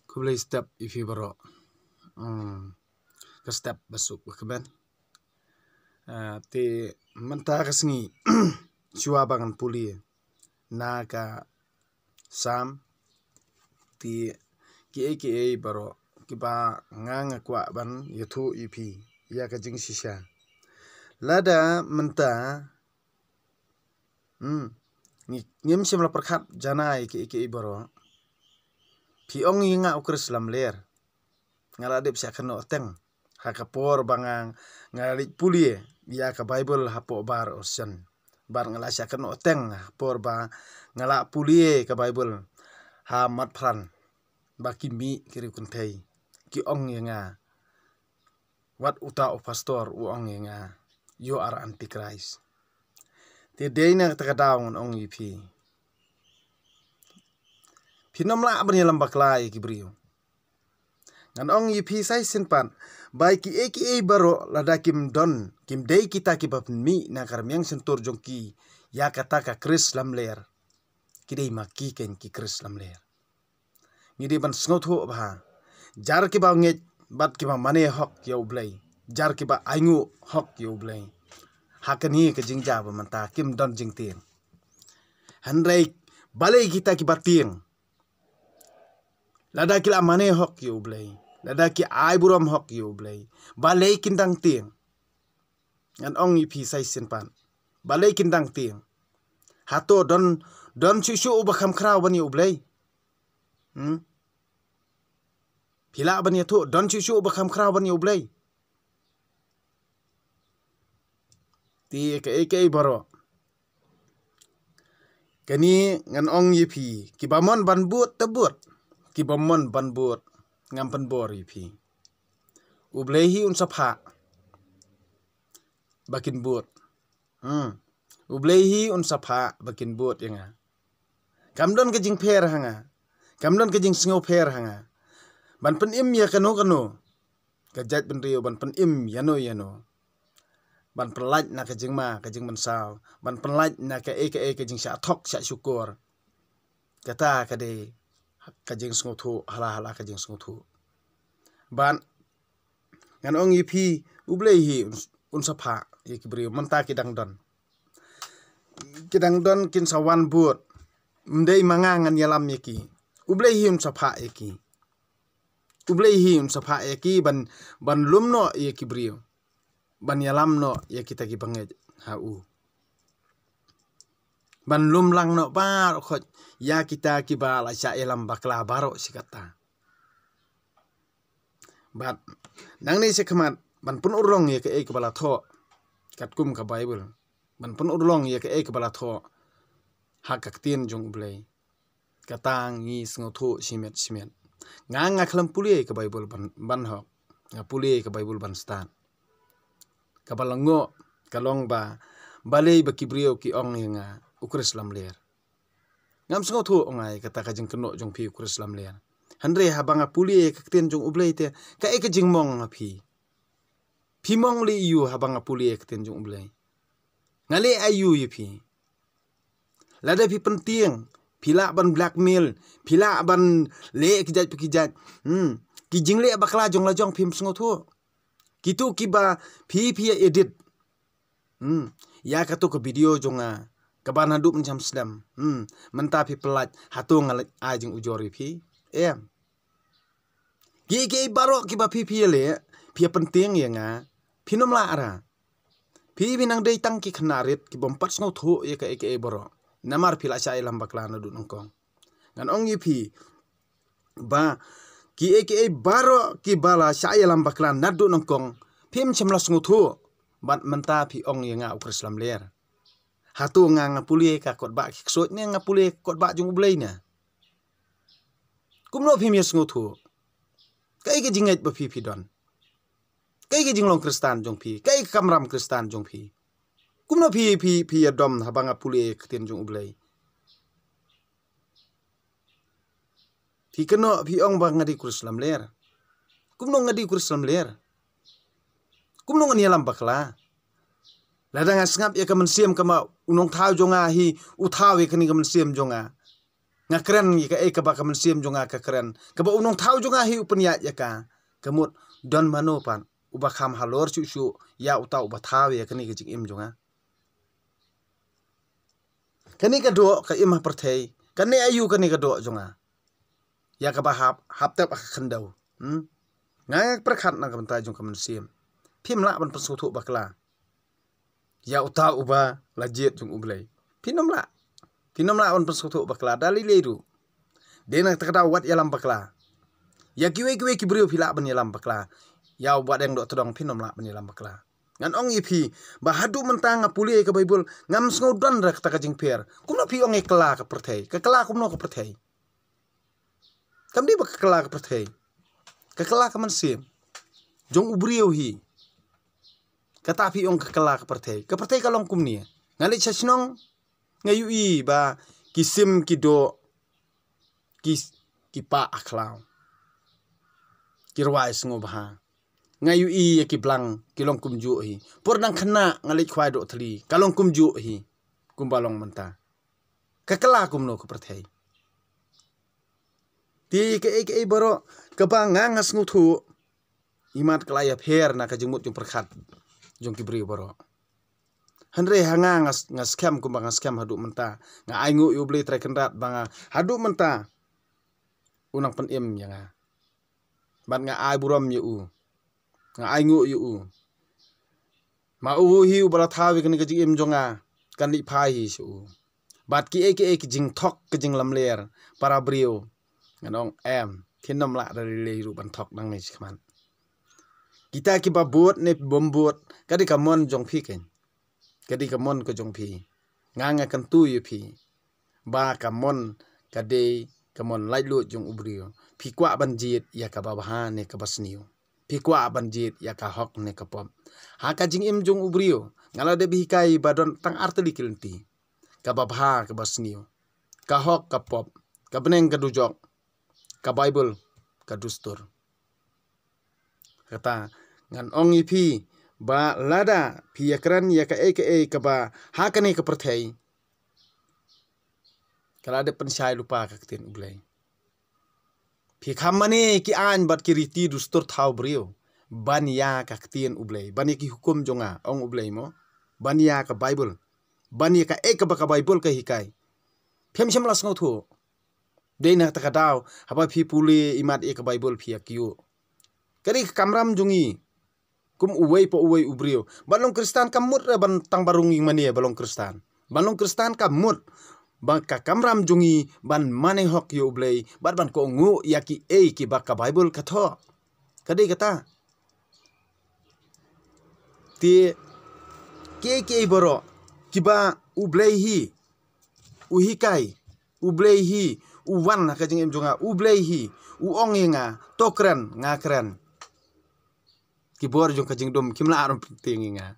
Kublai step ifi baro ke step basuk bakaban te menta kasngi chua bangan puli na ka sam ti ki baro kiba ngang kwa ban yathu ipi ya ka jing shisha lada menta ngim simla perkhat janai ki baro pi ong yinga ukris lam ler ngala dep sia kano teng hakapor bangang ngali pulie ya ka bible hapo bar ocean bar ngala sia kano teng por ba ngala pulie ka bible ha mat pran ba kimi kiri kuntai ki ong yinga wat uta o pastor u ong yinga you are antichrist te deina takadawn ong yipi Pinomla abni lambak lai kibrio. Ngan ong yipi sai sinpan bai ki baro lada kim don kim dei kita ki bap mi na karmiang sentur jongki ya kata ka kris lam ler. Kidei maki ken ki kris lam ler. Ngidi ban sngot ho ba. Jar ki ba nget bat ki ba mane hok ya ublai. Jar ki ba aingu hok ya ublai. Hakani ke jingja ba manta kim don jingting. Handrai balai kita ki bating. Lada kila mane hok yu blay. Lada ki ai buram hok yu blay. Balay kindang ting. Ngan ong ipi sai sinpan. Balay kindang ting. Hato don susu ubakam kraw bani ublay. Pila bani tu don susu ubakam kraw bani ublay. Ti ke baro. Kani ngan ong ipi kibamon ban but tebut. Kibamon ban but ngampan bor ipi. Ublehi unsapha bakin but. Ublehi unsapha bakin but yanga. Kamdon ke jing pher hanga. Kamdon ke jing singo pher hanga. Ban pen im ya kano. Kajat ben rio ban pen im yano. Ban pelaj na ke jing ma ke jing mensaw. Ban pelaj na ke jing sya thok sya syukur. Kata kade kajing sunguthu hala kajing sunguthu ban ngan ong ipi ublehi unsapha yekibri menta kidang don kin sawan but mdei mangangan yalam yeki ublehi unsapha yeki ban lumno yekibri ban yalam no yekita ki banget hau ban lum lang no bar khot ya kita kibala sya elam bakla baro sikata bat nang ni sekmat ban pun urlong ye ke kebala tho katkum ka bible ban pun urlong ye ke kebala tho hakak tin jong blai katang ngi sngo simet nga khlam pulie ke bible ban hok nga pulie ke bible ban stan kabalango kalong ba balei ba kibrio ki ong nga ukris lam ler ngam sngo thu ongai kata ka jing keno jong phi ukris lam ler handre habanga pulie kakten jong ublei te ka ek jing mong phi mong li yu habanga pulie kakten jong ublei ngale ayu yi phi lada phi penting phila ban blackmail phila ban le kijat ki jing le bakla jong la jong phim sngo thu kitu kiba phi edit ya katu ke video jonga kaban hadup macam slam menta phi pelat hatung ajing ujori phi gi baro ki ba phi le phi penting ya nga phi nom la ara phi binang dei tang ki khnarit ki bom pat sngo thu ye ka baro namar phi la sha elam bakla na du nongkong ngan ong yi phi ba ki baro ki bala sha elam bakla na du nongkong phim chemla sngo thu bat menta phi ong ye nga ukris lam ler hatu nga pulie ka kot ba kisot ne nga pulie kot ba jung ublei na kumno phim yes ngotu kai ke jinget ba phi don kai ke jinglong kristan jong phi kai kamram kristan jong phi kumno phi adom habanga pulie ktin jung ublei phi keno phi ong ba ngadi krislam ler kumno ngadi krislam ler kumno ngani lam bakla ladang asngap ya kamen siam kama unong thau jonga hi uthawe kani kamen siam jonga ngakren ya ka ka ba ka mensim jonga ka keren ka ba unong thau jonga hi upnya ya ka kemut don manopan uba kham halor chu ya uta uba thau ya kani ka jing im jonga kani ka do ka imah perthei kani ayu kani ka do jonga ya ka ba hap tap khandau ngak perkhat na ka banta jong ka mensim phim la ban pasu thu bakla ya uta uba lajit jong ublei pinom la on pasu thu bakla dali leru dena takada wat yalam bakla ya kiwe kibriu phila ban yalam bakla ya wat yang do todong pinom la ban yalam bakla ngan ong ipi ba hadu mentang apuli ka bible ngam sngodan ra ka jing per kumno pi ong ekla ka perthei ka kala kumno ka perthei kam di ba ka kala ka perthei ka kala ka mensim jong ubriu hi kata pi ong ka kala ka perthei kalong kumni ngali chasnong ngayu i ba kisim kido kipa aklau kirwai sngo bah ngayu i ki blang kilong kumju hi pordang khana ngali khwai do thli kalong kumju hi kumbalong manta kakala kumno ko perthei ti ke boro kaba ngangas nguthu imat klaya pher na ka jengmut jung perkhat jung kibri boro Henry hanga ngas scam kumbang scam hadu menta nga aingu yu beli trekendat banga hadu menta unang pen im yanga ban nga ai buram yu nga aingu yu ma u hi u bala thawi kan gaji im jonga kan li phai hi su bat ki ek jing thok ke jing lamler para brio nganong em thinam la dari le ru ban thok dang ni khman kita ki ba bot ne bombot kadi kamon jong phi ken kadi kamon ko jong phi nganga kan tu yu phi ba kamon kade kamon lai lu jong ubrio phi kwa banjit ya ka babaha ne ka basniu phi kwa banjit ya ka hok ne ka pom ha ka jing im jong ubrio ngala de bi kai badon tang arteli kilenti ka babaha ka basniu ka hok ka pop ka beneng ka dujok ka bible ka dustur kata ngan ong ipi ba lada pi yakran ya ka ka ba ha kani ka perthei kala de pensai lupa ka tin ublei pi khamani ki an bat ki riti dustur thau brio ban ya ka tin ublei ban ki hukum jonga ong ublei mo ban ya ka bible ban ya ka ba ka bible ka hikai phem shem las ngothu deina ta ka daw haba pi puli imat ka bible pi akyu kari kamram jungi kum uwei po uwei ubrio balong kristan kamut ban tang barungi mania balong kristan kamut bang ka kamram jungi ban mane hok yo blei ban ko ngu yaki ki baka bible katho kadi kata ti ke boro kiba ublei hi uhikai ublei hi uwan ka jing em junga ublei hi uonginga tokren ngakren kibor jong kajing dom kimla aron tinginga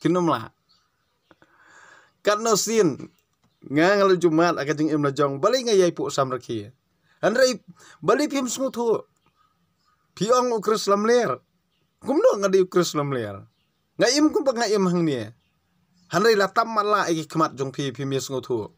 kinomla karno sin ngangal jumat akajing im jong bali nga yai pu sam rakhi anrei bali pim smuthu piong ukris lamler kumno ngadi ukris lamler ngaim kum bang ngaim hang ni hanrei latam mala eki khmat jong pim yes nguthu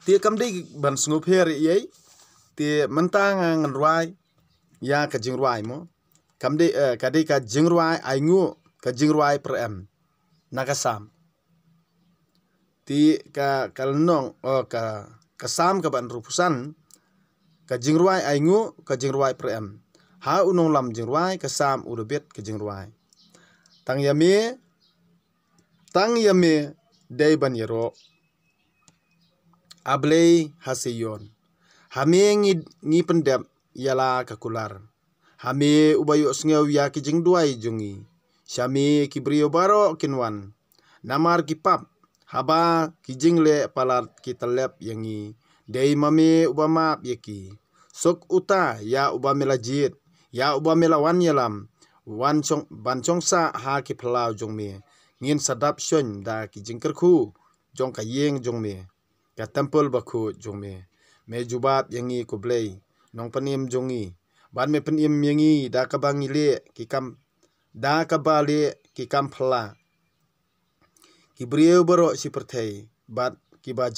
ti kamdi ban sngoper yei ti mentang ngan ruai ya ka jingruai mo kamde kade ka jingruai aingu ka jingruai per em nakasam ti ka kalnong ka kasam ka ban rupusan ka jingruai aingu ka jingruai per em ha unong lam jingruai kasam urubet ka jingruai tang yame dei ban yero ablei hasiyon hame ngi pendep yala kakular hame ubayu sngew ya ki jing duai jungi syami ki brio baro kinwan namar ki pap haba ki jingle palat ki telep yangi dei mame ubama yeki sok uta ya ubamela jit ya ubamela wan yalam wan chong ban chongsa ha ki phalau jongme ngin sadap shon da ki jingkerkhu jong ka yeng jongme ka temple bakhu jongme me jubat yangi ko blei nong panim jongi ban me panim yangi da ka bangile ki kam da ka bale ki kam phla ki brio boro si perthei bat kiba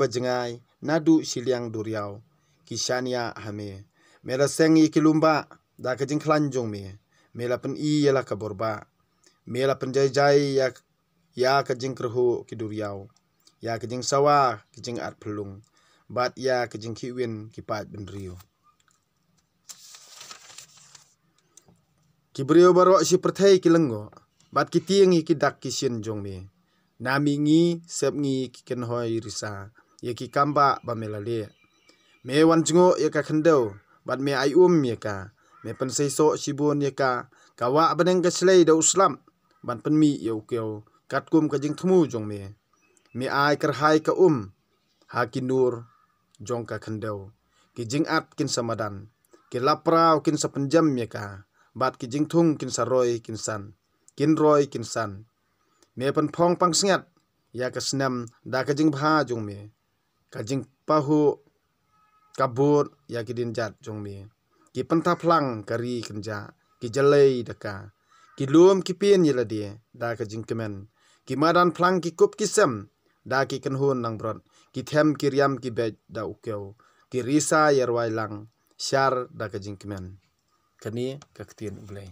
jengai nadu siliang duriau kisania hame mela sengi kilumba da kajing klanjong me mela pen I yala kaborba mela pen jai ya kajing kerhu kiduriau ya kajing sawa kajing at pelung bat ya kajing kiwin kipat benrio kibrio baro si perthai kilengo bat kitiengi kidak kisien jong me nami ngi sep ngi kiken hoi risa ye ki kamba ba melale me wan jingo ye ka khendau bat me ai ye ka me pen seiso sibun ye ka kawa baneng ka slei da uslam ban pen mi ye ukeu katkum ka jing thmu jong me ai kar hai ka ha kinur jong ka khendau ki jing at kin samadan ki laprau kin sapenjam ye ka bat ki jing thung kin saroi kin san kin roi kin san me pen phong pang sngat ya ka snam da ka jing bha jong me ka jing pahu kabut ya ki din jat jong me ki penta plang kari kenja ki jalei daka ki lum ki pin yela dia da ka jing kemen ki madan plang ki kup ki sem da ki kenhun nang brot ki them ki riam ki bej da ukeu ki risa yerwai lang syar da ka jing kemen kani ka ktien blai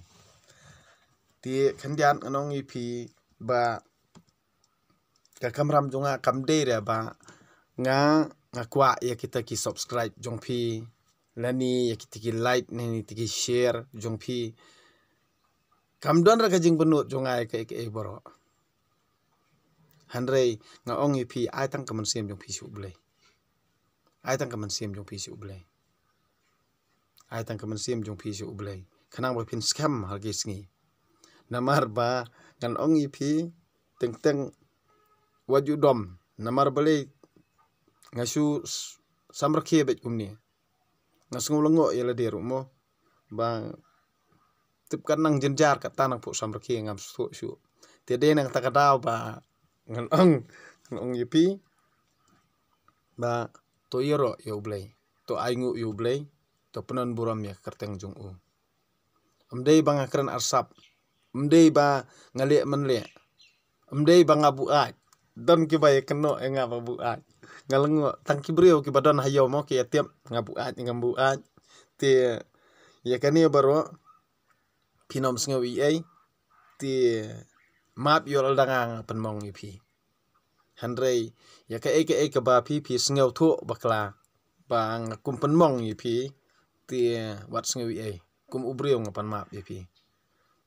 ti khandian anong ipi ba ka kamram jonga kamde re ba nga kwa ya kita ki subscribe jong pi lani ya kita ki like ni ki share jong pi kamdon ra ka jing benut jonga ke boro hanrei nga ong ipi ai tang kaman sem jong pi su blai ai tang kaman sem jong pi su blai ai tang kaman sem jong pi su blai khanang ba pin scam harge sngi namar ba kan ong ipi teng waju dom namar balik ngasu samrakhe bet kumni ngasngu lengo yela der mo ba tip kan nang jenjar ka tanang pu samrakhe ngam su te de nang takadaw ba ngan ong yipi ba to yero yo blai to aingu yo blai to penon buram ya kerteng jong u amdei bang akran arsap amdei ba ngale menle amdei ba ngabu aj don ki bay keno nga babu aj ngalengo tang ki brio ki badon hayo mo ki atiap ngabu aj te ya kani baro pinom sngawi ai te map yol danga penmong ipi handrei ya ka ka ba pi sngaw tho bakla bang kum penmong ipi te wat sngawi ai kum ubrio ngapan map ipi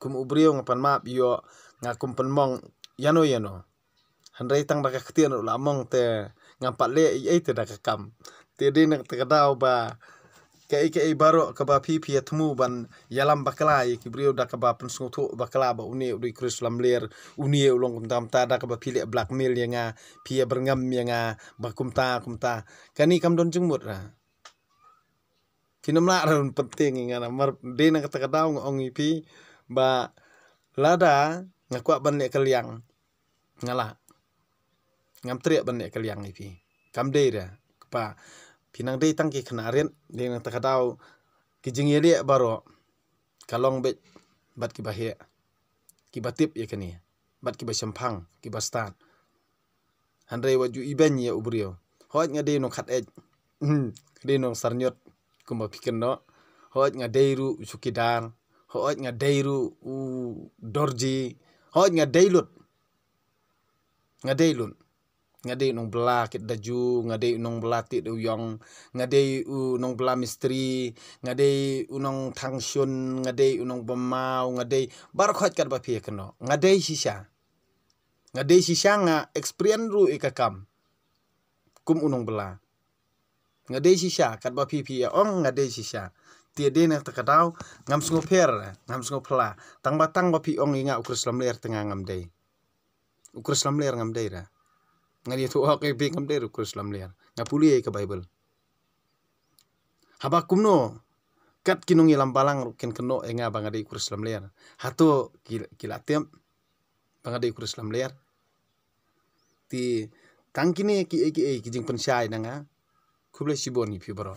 kum ubrio ngapan map yo ngakum penmong yano handrei tang baka ktien la mong te ngampat le ai te da kam te de nak te kadaw ba ka baro ka ba pi tmu ban yalam bakla ki brio da ka ba pen sungtho bakla ba uni udi krislam ler uni ulong tam ta da ka ba pile blackmail ya nga pi berngam ya nga ba kumta kani kam don jengmut ra kinamla ran penting ngana mar de nak te kadaw ngong ipi ba lada ngakwa ban le kaliang ngala ngam triak ban le kaliang ipi kam de ra pa pinang de tang ki khnaren de nang takadaw ki jingye baro kalong bet bat ki bahe ki batip ye kani bat ki basampang ki bastan handrei waju iben ye ubrio hoj ngade no khat ej de no sarnyot kuma pikeno hoj ngadeiru sukidar hoj ngadeiru dorji hoj ngadeilun ngade nong bela kit daju ngade nong bela ti uyong ngade nong bela mistri ngade nong tangshun ngade nong bemau ngade barkhot kat ba phe keno ngade shisha nga experience ru ikakam kum unong bela ngade shisha kat ba phi ong ngade shisha ti de na takadaw ngam sngo pher ngam sngo phla tang ba phi ong inga ukrislam ler tengah ngam dei ukrislam ler ngam dei ra ngari tu hak e ngam dei ukrislam ler ngapuli ke bible haba kumno kat kinong ilam balang ken keno enga bangade ukrislam ler hato kilatem bangade ukrislam ler ti tangkini ki jing pensyai nanga kuble sibon ni pi baro